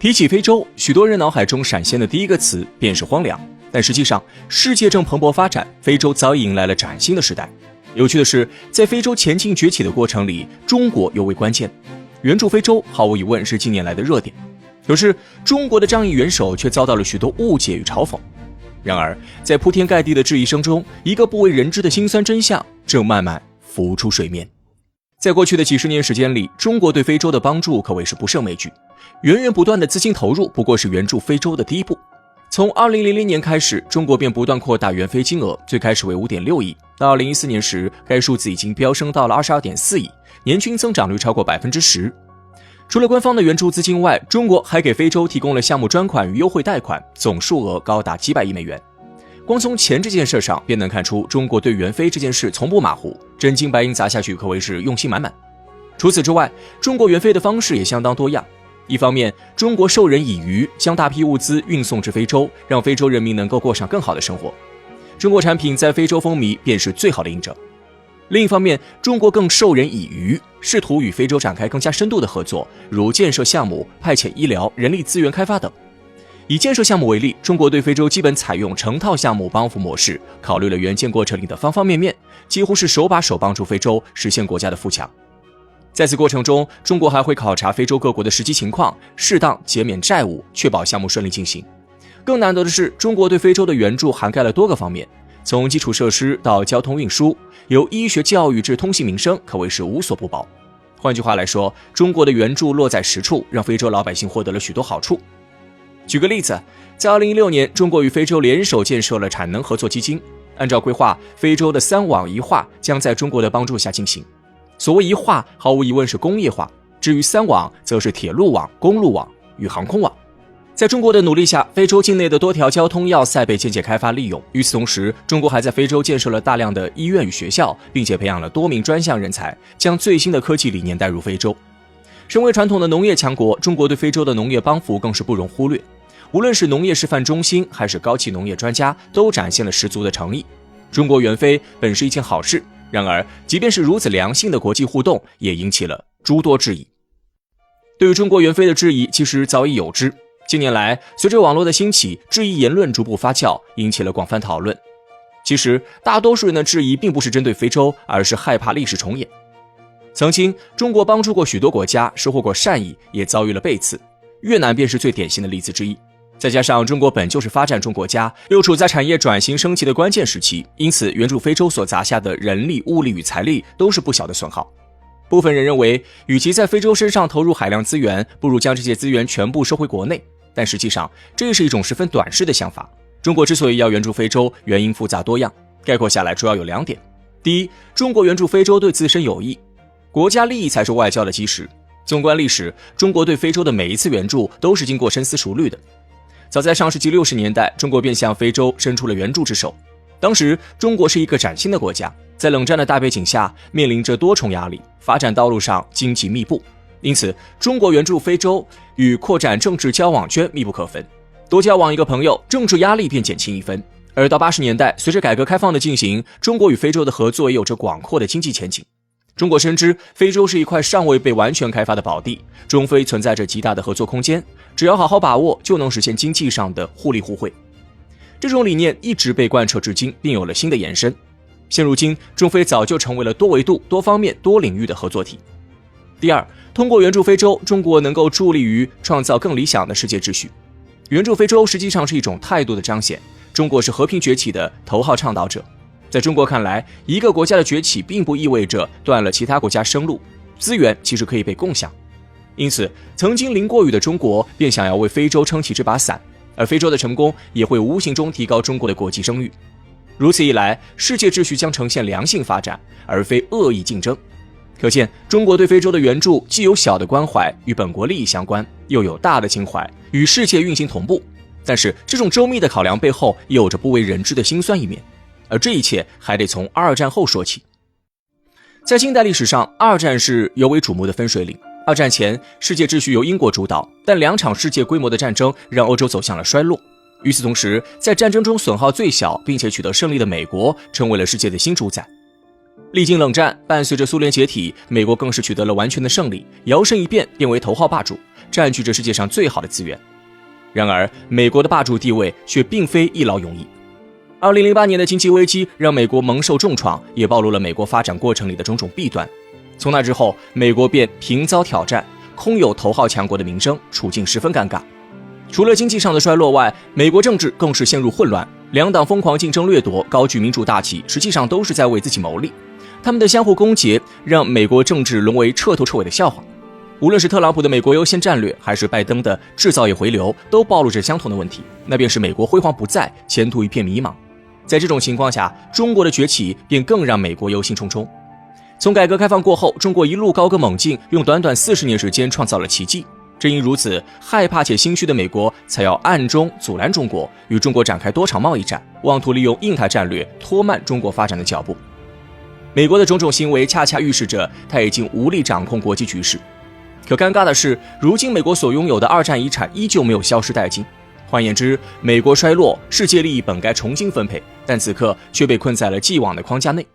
提起非洲，许多人脑海中闪现的第一个词便是荒凉。但实际上，世界正蓬勃发展，非洲早已迎来了崭新的时代。有趣的是，在非洲前进崛起的过程里，中国尤为关键。援助非洲毫无疑问是近年来的热点。可是，中国的仗义援手却遭到了许多误解与嘲讽。然而，在铺天盖地的质疑声中，一个不为人知的辛酸真相正慢慢浮出水面。在过去的几十年时间里，中国对非洲的帮助可谓是不胜枚举，源源不断的资金投入不过是援助非洲的第一步。从2000年开始，中国便不断扩大援非金额，最开始为 5.6 亿，到2014年时，该数字已经飙升到了 22.4 亿，年均增长率超过 10%。除了官方的援助资金外，中国还给非洲提供了项目专款与优惠贷款，总数额高达几百亿美元。光从钱这件事上便能看出，中国对援非这件事从不马虎，真金白银砸下去可谓是用心满满。除此之外，中国援非的方式也相当多样。一方面，中国授人以渔，将大批物资运送至非洲，让非洲人民能够过上更好的生活。中国产品在非洲风靡便是最好的印证。另一方面，中国更授人以渔，试图与非洲展开更加深度的合作，如建设项目、派遣医疗、人力资源开发等。以建设项目为例，中国对非洲基本采用成套项目帮扶模式，考虑了援建过程里的方方面面，几乎是手把手帮助非洲实现国家的富强。在此过程中，中国还会考察非洲各国的实际情况，适当减免债务，确保项目顺利进行。更难得的是，中国对非洲的援助涵盖了多个方面，从基础设施到交通运输，由医学教育至通信民生，可谓是无所不包。换句话来说，中国的援助落在实处，让非洲老百姓获得了许多好处。举个例子，在2016年，中国与非洲联手建设了产能合作基金。按照规划，非洲的3网一化将在中国的帮助下进行。所谓一化，毫无疑问是工业化，至于3网，则是铁路网、公路网与航空网。在中国的努力下，非洲境内的多条交通要塞被渐渐开发利用。与此同时，中国还在非洲建设了大量的医院与学校，并且培养了多名专项人才，将最新的科技理念带入非洲。身为传统的农业强国，中国对非洲的农业帮扶更是不容忽略。无论是农业示范中心，还是高级农业专家，都展现了十足的诚意。中国援非本是一件好事，然而，即便是如此良性的国际互动，也引起了诸多质疑。对于中国援非的质疑，其实早已有之。近年来，随着网络的兴起，质疑言论逐步发酵，引起了广泛讨论。其实，大多数人的质疑并不是针对非洲，而是害怕历史重演。曾经，中国帮助过许多国家，收获过善意，也遭遇了背刺。越南便是最典型的例子之一。再加上中国本就是发展中国家，又处在产业转型升级的关键时期，因此援助非洲所砸下的人力、物力与财力都是不小的损耗。部分人认为，与其在非洲身上投入海量资源，不如将这些资源全部收回国内。但实际上，这是一种十分短视的想法。中国之所以要援助非洲，原因复杂多样，概括下来主要有2点。第一，中国援助非洲对自身有益，国家利益才是外交的基石。纵观历史，中国对非洲的每一次援助都是经过深思熟虑的。早在上世纪60年代，中国便向非洲伸出了援助之手。当时，中国是一个崭新的国家，在冷战的大背景下，面临着多重压力，发展道路上荆棘密布。因此，中国援助非洲与扩展政治交往圈密不可分。多交往一个朋友，政治压力便减轻1分。而到80年代，随着改革开放的进行，中国与非洲的合作也有着广阔的经济前景。中国深知非洲是一块尚未被完全开发的宝地，中非存在着极大的合作空间，只要好好把握，就能实现经济上的互利互惠。这种理念一直被贯彻至今，并有了新的延伸。现如今，中非早就成为了多维度、多方面、多领域的合作体。第二，通过援助非洲，中国能够助力于创造更理想的世界秩序。援助非洲实际上是一种态度的彰显，中国是和平崛起的头号倡导者。在中国看来，一个国家的崛起并不意味着断了其他国家生路，资源其实可以被共享。因此，曾经淋过雨的中国便想要为非洲撑起这把伞，而非洲的成功也会无形中提高中国的国际声誉。如此一来，世界秩序将呈现良性发展，而非恶意竞争。可见，中国对非洲的援助既有小的关怀与本国利益相关，又有大的情怀与世界运行同步。但是，这种周密的考量背后也有着不为人知的辛酸一面。而这一切还得从2战后说起。在近代历史上，2战是尤为瞩目的分水岭。2战前，世界秩序由英国主导，但2场世界规模的战争让欧洲走向了衰落。与此同时，在战争中损耗最小并且取得胜利的美国，成为了世界的新主宰。历经冷战，伴随着苏联解体，美国更是取得了完全的胜利，摇身一变变为头号霸主，占据着世界上最好的资源。然而，美国的霸主地位却并非一劳永逸。2008年的经济危机让美国蒙受重创，也暴露了美国发展过程里的种种弊端。从那之后，美国便频遭挑战，空有头号强国的名声，处境十分尴尬。除了经济上的衰落外，美国政治更是陷入混乱，两党疯狂竞争掠夺，高举民主大旗，实际上都是在为自己谋利。他们的相互攻讦，让美国政治沦为彻头彻尾的笑话。无论是特朗普的美国优先战略，还是拜登的制造业回流，都暴露着相同的问题，那便是美国辉煌不再，前途一片迷茫。在这种情况下，中国的崛起便更让美国忧心忡忡。从改革开放过后，中国一路高歌猛进，用短短40年时间创造了奇迹。正因如此，害怕且心虚的美国才要暗中阻拦中国，与中国展开多场贸易战，妄图利用印太战略拖慢中国发展的脚步。美国的种种行为恰恰预示着他已经无力掌控国际局势。可尴尬的是，如今美国所拥有的二战遗产依旧没有消失殆尽。换言之，美国衰落，世界利益本该重新分配，但此刻却被困在了既往的框架内。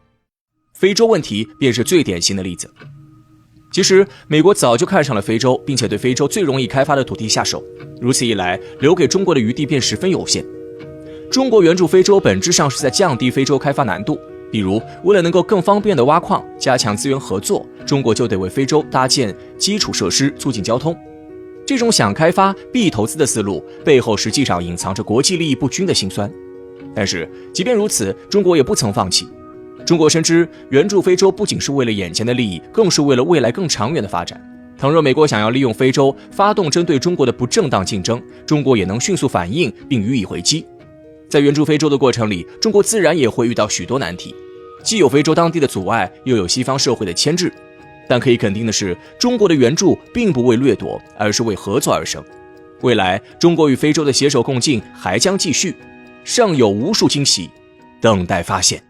非洲问题便是最典型的例子。其实，美国早就看上了非洲，并且对非洲最容易开发的土地下手。如此一来，留给中国的余地便十分有限。中国援助非洲本质上是在降低非洲开发难度。比如，为了能够更方便的挖矿，加强资源合作，中国就得为非洲搭建基础设施，促进交通。这种想开发必投资的思路，背后实际上隐藏着国际利益不均的辛酸。但是，即便如此，中国也不曾放弃。中国深知，援助非洲不仅是为了眼前的利益，更是为了未来更长远的发展。倘若美国想要利用非洲发动针对中国的不正当竞争，中国也能迅速反应并予以回击。在援助非洲的过程里，中国自然也会遇到许多难题，既有非洲当地的阻碍，又有西方社会的牵制。但可以肯定的是，中国的援助并不为掠夺，而是为合作而生。未来，中国与非洲的携手共进还将继续，尚有无数惊喜等待发现。